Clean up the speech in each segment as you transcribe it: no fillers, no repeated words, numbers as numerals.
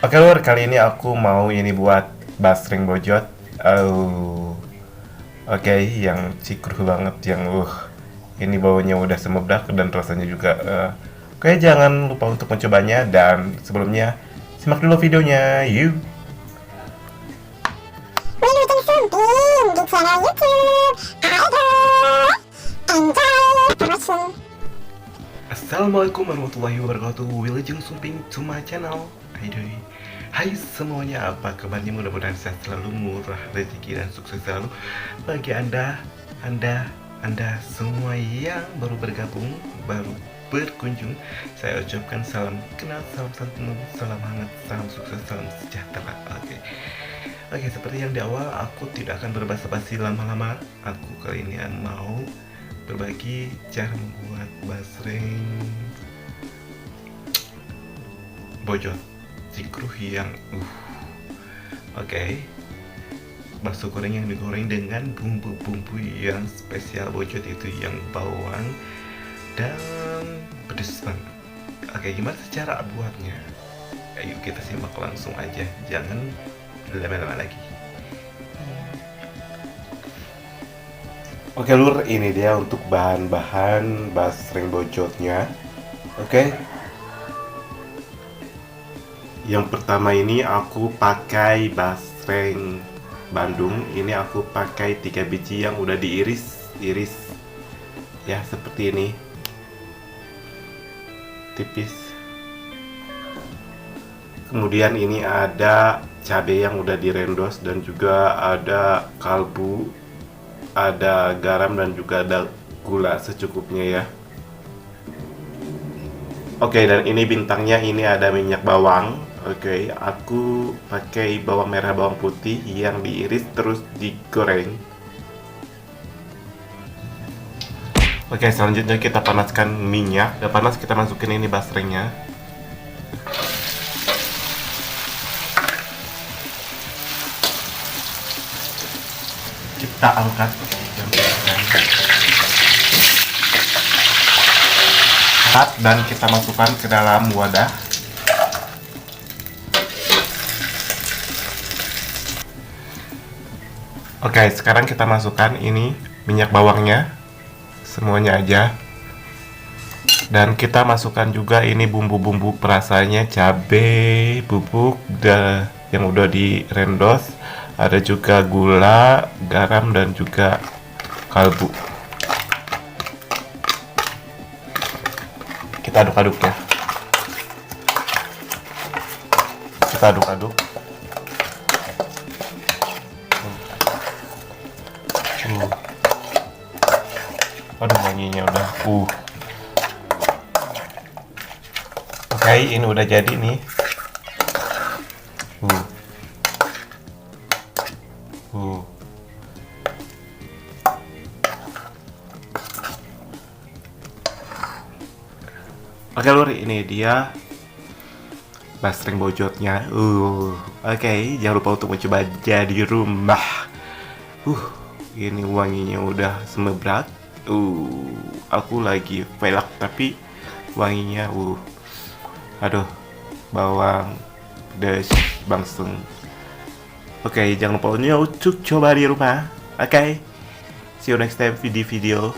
Oke lur, kali ini aku mau ini buat basreng bojot. Oke, yang cikruh banget, yang ini baunya udah semebrak dan rasanya juga. Oke, jangan lupa untuk mencobanya dan sebelumnya simak dulu videonya, yuk. Wilujeng Sumping di channel YouTube Enjoy Production. Assalamualaikum warahmatullahi wabarakatuh. Wilujeng Sumping to my channel. Hai semuanya, apa kabarnya? Mudah-mudahan sehat selalu, murah rezeki dan sukses selalu bagi anda semua yang baru bergabung, baru berkunjung. Saya ucapkan salam kenal, salam santun, salam hangat, salam sukses, salam sejahtera. Oke, seperti yang di awal, aku tidak akan berbasa-basi lama-lama. Aku kali ini mau berbagi cara membuat basreng bojot cikruh yang Oke, bakso goreng yang digoreng dengan bumbu-bumbu yang spesial bojot itu, yang bawang dan pedas banget. Oke, gimana cara buatnya? Ayo kita simak langsung aja, jangan lama-lama lagi. Oke lur, ini dia untuk bahan-bahan basreng bojotnya. Oke, yang pertama ini aku pakai basreng Bandung. Ini aku pakai 3 biji yang udah diiris ya, seperti ini, tipis. Kemudian ini ada cabai yang udah direndos dan juga ada kalbu, ada garam dan juga ada gula secukupnya ya. Oke, dan ini bintangnya, ini ada minyak bawang. Oke, aku pakai bawang merah, bawang putih yang diiris terus digoreng. Oke, selanjutnya kita panaskan minyak. Udah panas, kita masukin ini basrengnya. Kita angkat dan kita masukkan ke dalam wadah. Oke, sekarang kita masukkan ini minyak bawangnya semuanya aja, dan kita masukkan juga ini bumbu-bumbu perasanya, cabai bubuk yang udah direndos, ada juga gula, garam dan juga kalbu. Kita aduk-aduk ya. Kita aduk-aduk. Aduh, wanginya udah. Oke, ini udah jadi nih. Oke lur, ini dia basreng bojotnya. Oke, jangan lupa untuk mencoba di rumah. Ini wanginya udah semebrak. Aku lagi velak tapi wanginya aduh, bawang pedas bangseng. Oke, jangan lupa untuk coba di rumah. Oke, see you next time di video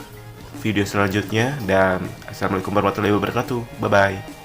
selanjutnya, dan assalamualaikum warahmatullahi wabarakatuh. Bye bye.